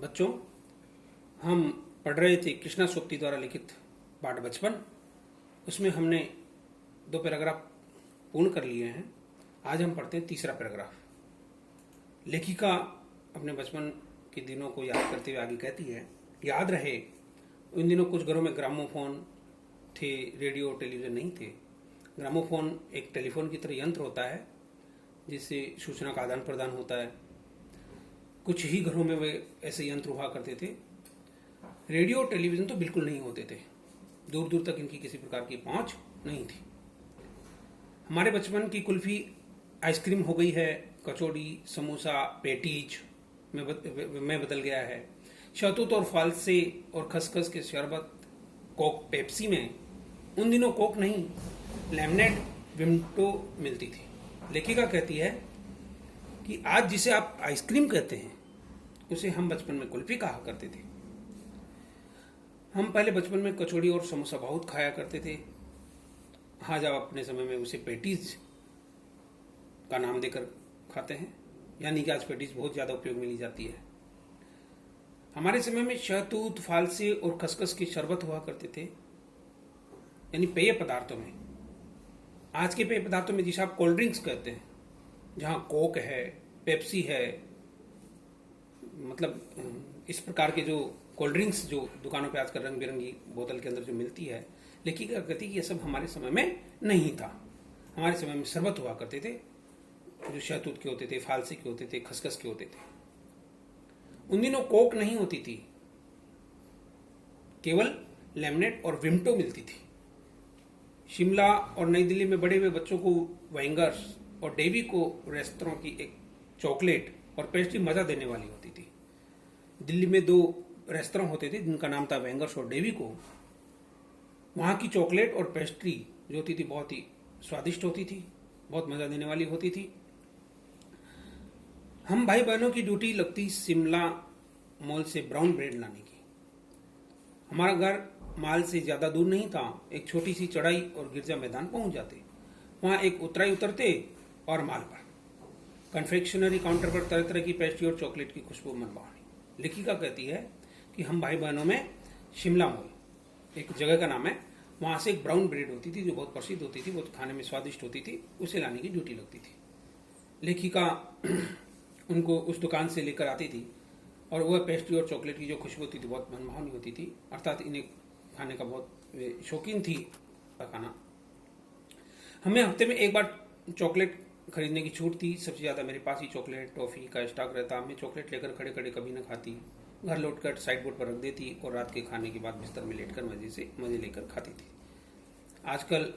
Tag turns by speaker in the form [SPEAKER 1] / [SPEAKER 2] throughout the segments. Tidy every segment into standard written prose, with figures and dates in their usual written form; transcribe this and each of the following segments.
[SPEAKER 1] बच्चों, हम पढ़ रहे थे कृष्णा सोप्ती द्वारा लिखित पाठ बचपन। उसमें हमने 2 पैराग्राफ पूर्ण कर लिए हैं। आज हम पढ़ते हैं तीसरा पैराग्राफ। लेखिका अपने बचपन के दिनों को याद करते हुए आगे कहती है, याद रहे उन दिनों कुछ घरों में ग्रामोफोन थे, रेडियो टेलीविज़न नहीं थे। ग्रामोफोन एक टेलीफोन की तरह यंत्र होता है जिससे सूचना का आदान प्रदान होता है। कुछ ही घरों में वे ऐसे यंत्र हुआ करते थे। रेडियो टेलीविज़न तो बिल्कुल नहीं होते थे, दूर दूर तक इनकी किसी प्रकार की पहुंच नहीं थी। हमारे बचपन की कुल्फी आइसक्रीम हो गई है, कचौड़ी, समोसा, पेटीज में बदल गया है। शहतूत और फालसे और खसखस के शरबत, कोक, पेप्सी में उन दिनों कोक नहीं, लेमनेड, विम्टो मिलती थी। लेखिका कहती है कि आज जिसे आप आइसक्रीम कहते हैं उसे हम बचपन में कुल्फी कहा करते थे। हम पहले बचपन में कचौड़ी और समोसा बहुत खाया करते थे। आज आप अपने समय में उसे पेटीज का नाम देकर खाते हैं, यानी कि आज पेटीज बहुत ज़्यादा उपयोग में ली जाती है। हमारे समय में शहतूत, फालसे और खसखस के शरबत हुआ करते थे, यानी पेय पदार्थों में। आज के पेय पदार्थों में जिसे आप कोल्ड ड्रिंक्स कहते हैं, जहाँ कोक है, पेप्सी है, मतलब इस प्रकार के जो कोल्ड ड्रिंक्स जो दुकानों पे आजकल रंग बिरंगी बोतल के अंदर जो मिलती है, लेखिका कहती है कि ये सब हमारे समय में नहीं था। हमारे समय में शरबत हुआ करते थे जो शहतूत के होते थे, फालसे के होते थे, खसखस के होते थे। उन दिनों कोक नहीं होती थी, केवल लेमनेड और विम्टो मिलती थी। शिमला और नई दिल्ली में बड़े हुए बच्चों को वेंगर्स और डेवी को रेस्तरां की एक चॉकलेट और पेस्ट्री मजा देने वाली होती थी। दिल्ली में 2 रेस्तरां होते थे जिनका नाम था वेंगर्स और डेवी को। वहाँ की चॉकलेट और पेस्ट्री जो होती थी बहुत ही स्वादिष्ट होती थी, बहुत मजा देने वाली होती थी। हम भाई बहनों की ड्यूटी लगती शिमला मॉल से ब्राउन ब्रेड लाने की। हमारा घर माल से ज्यादा दूर नहीं था। एक छोटी सी चढ़ाई और गिरजा मैदान पहुंच जाते। वहां एक उतराई उतरते और माल पर कन्फेक्शनरी काउंटर पर तरह तरह की पेस्ट्री और चॉकलेट की खुशबू मनभावनी। लेखिका कहती है कि हम भाई बहनों में शिमला मॉल, एक जगह का नाम है, वहां से एक ब्राउन ब्रेड होती थी जो बहुत प्रसिद्ध होती थी, बहुत खाने में स्वादिष्ट होती थी, उसे लाने की ड्यूटी लगती थी। लेखिका उनको उस दुकान से लेकर आती थी और वह पेस्ट्री और चॉकलेट की जो खुशबू होती थी बहुत मनभावनी होती थी, अर्थात इन्हें खाने का बहुत शौकीन थी खाना। हमें हफ्ते में एक बार चॉकलेट खरीदने की छूट थी। सबसे ज्यादा मेरे पास ही चॉकलेट, टॉफी का स्टॉक रहता। मैं चॉकलेट लेकर खड़े खड़े कभी न खाती, घर लौटकर साइड बोर्ड पर रख देती और रात के खाने के बाद बिस्तर में लेटकर मजे लेकर खाती थी। आजकल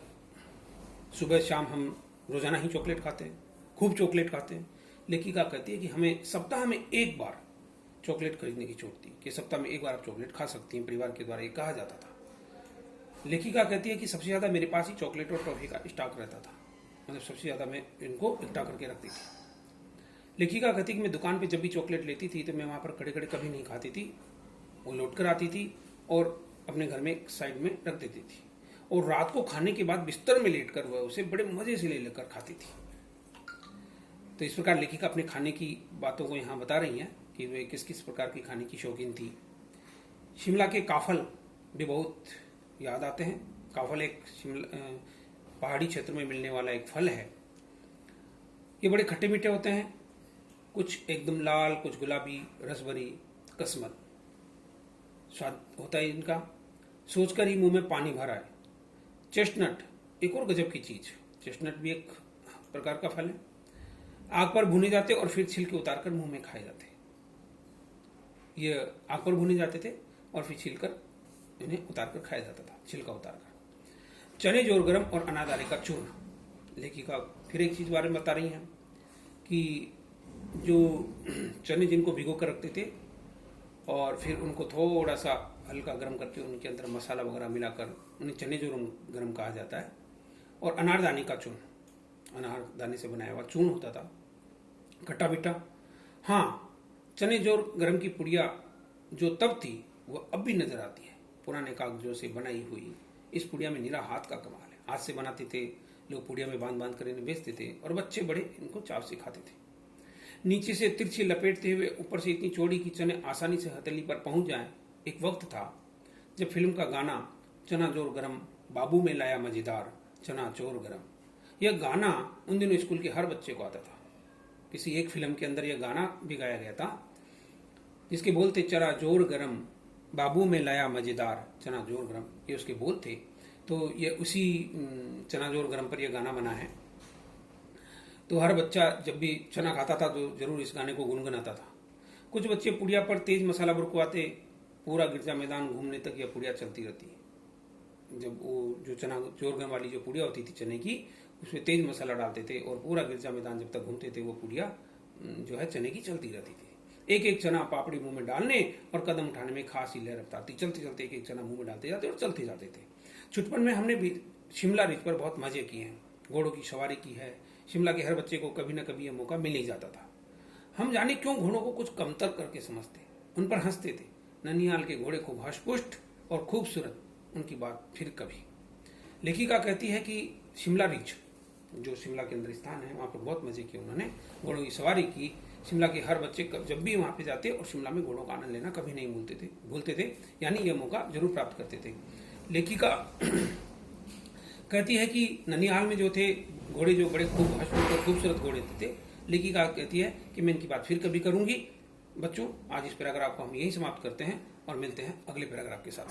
[SPEAKER 1] सुबह शाम हम रोजाना ही चॉकलेट खाते हैं, खूब चॉकलेट खाते हैं। लेखिका कहती है कि हमें सप्ताह में एक बार चॉकलेट खरीदने की छूट थी, कि सप्ताह में एक बार आप चॉकलेट खा सकती हैं, परिवार के द्वारा ये कहा जाता था। लेखिका कहती है कि सबसे ज्यादा मेरे पास ही चॉकलेट और टॉफी का स्टॉक रहता था, मतलब सबसे ज्यादा मैं इनको इकट्ठा करके रखती थी। लेखिका कहती है कि मैं दुकान पे जब भी चॉकलेट लेती थी तो मैं वहां पर खड़े खड़े कभी नहीं खाती थी, वो लौट कर आती थी और अपने घर में एक साइड में रख देती थी और रात को खाने के बाद बिस्तर में लेट कर वह उसे बड़े मजे से ले लेकर खाती थी। तो इस प्रकार लेखिका अपने खाने की बातों को यहाँ बता रही हैं कि वे किस किस प्रकार की खाने की शौकीन थी। शिमला के काफल भी बहुत याद आते हैं। काफल एक पहाड़ी क्षेत्र में मिलने वाला एक फल है। ये बड़े खट्टे मीठे होते हैं, कुछ एकदम लाल, कुछ गुलाबी, रसभरी, कसमत स्वाद होता है इनका। सोचकर ही मुंह में पानी भर आए। चेस्टनट एक और गजब की चीज। चेस्टनट भी एक प्रकार का फल है। आग पर भुने जाते और फिर छिलके उतारकर मुंह में खाए जाते। ये आग पर भुने जाते थे और फिर छिलकर इन्हें उतारकर खाया जाता था, छिलका उतारकर। चने जोर गरम और अनारदाने का चूर्ण। लेखिका फिर एक चीज बारे में बता रही हैं कि जो चने जिनको भिगो कर रखते थे और फिर उनको थोड़ा सा हल्का गर्म करके उनके अंदर मसाला वगैरह मिलाकर उन्हें चने जोर गरम कहा जाता है। और अनारदाने का चूर्ण, अनारदाने से बनाया हुआ चूर्ण होता था, खट्टा मीठा। हाँ, चने जोर गरम की पुड़िया जो तब थी वो अब भी नजर आती है, पुराने कागजों से बनाई हुई। इस पुड़िया में निरा हाथ का कमाल है। हाथ से बनाते थे लोग, पुड़िया में बांध बांध कर इन्हें बेचते थे और बच्चे बड़े इनको चाव से खाते थे। नीचे से तिरछी लपेटते हुए ऊपर से इतनी चौड़ी कि चने आसानी से हथेली पर पहुंच जाएं। एक वक्त था जब फिल्म का गाना चना जोर गरम बाबू में लाया मजेदार चना चोर गरम, यह गाना उन दिनों स्कूल के हर बच्चे को आता था। किसी एक फिल्म के अंदर यह गाना भी गाया गया था जिसके बोल थे चना जोर गरम बाबू में लाया मजेदार चना जोर गरम, ये उसके बोल थे। तो ये उसी चना जोर गरम पर यह गाना बना है। तो हर बच्चा जब भी चना खाता था तो जरूर इस गाने को गुनगुनाता था। कुछ बच्चे पुड़िया पर तेज मसाला बुरकवाते, पूरा गिरजा मैदान घूमने तक यह पुड़िया चलती रहती। जब वो जो चना जोर गरम वाली जो पुड़िया होती थी चने की, उसमें तेज मसाला डालते थे और पूरा गिरजा मैदान जब तक घूमते थे वो पुड़िया जो है चने की चलती रहती थी। एक एक चना पापड़ी मुंह में डालने और कदम उठाने में खास ही लहर रफ्तार थी। चलते चलते एक एक चना मुंह में डालते जाते और चलते जाते थे। छुटपन में हमने भी शिमला रिज पर बहुत मजे किए हैं, घोड़ों की सवारी की है। शिमला के हर बच्चे को कभी न कभी यह मौका मिल ही जाता था। हम जाने क्यों घोड़ों को कुछ कमतर करके समझते, उन पर हंसते थे। ननिहाल के घोड़े खूब हष्टपुष्ट और खूबसूरत, उनकी बात फिर कभी। लेखिका कहती है कि शिमला रिज जो शिमला के अंदर स्थान है वहां पर बहुत मजे किए उन्होंने, घोड़ों की सवारी की। शिमला के हर बच्चे जब भी वहां पे जाते और शिमला में घोड़ों का आनंद लेना कभी नहीं भूलते थे, यानी यह मौका जरूर प्राप्त करते थे। लेखिका कहती है कि ननिहाल में जो थे घोड़े जो बड़े खूबसूरत घोड़े थे। लेखिका कहती है कि मैं इनकी बात फिर कभी करूंगी। बच्चों, आज इस पैराग्राफ को हम यही समाप्त करते हैं और मिलते हैं अगले पैराग्राफ के साथ।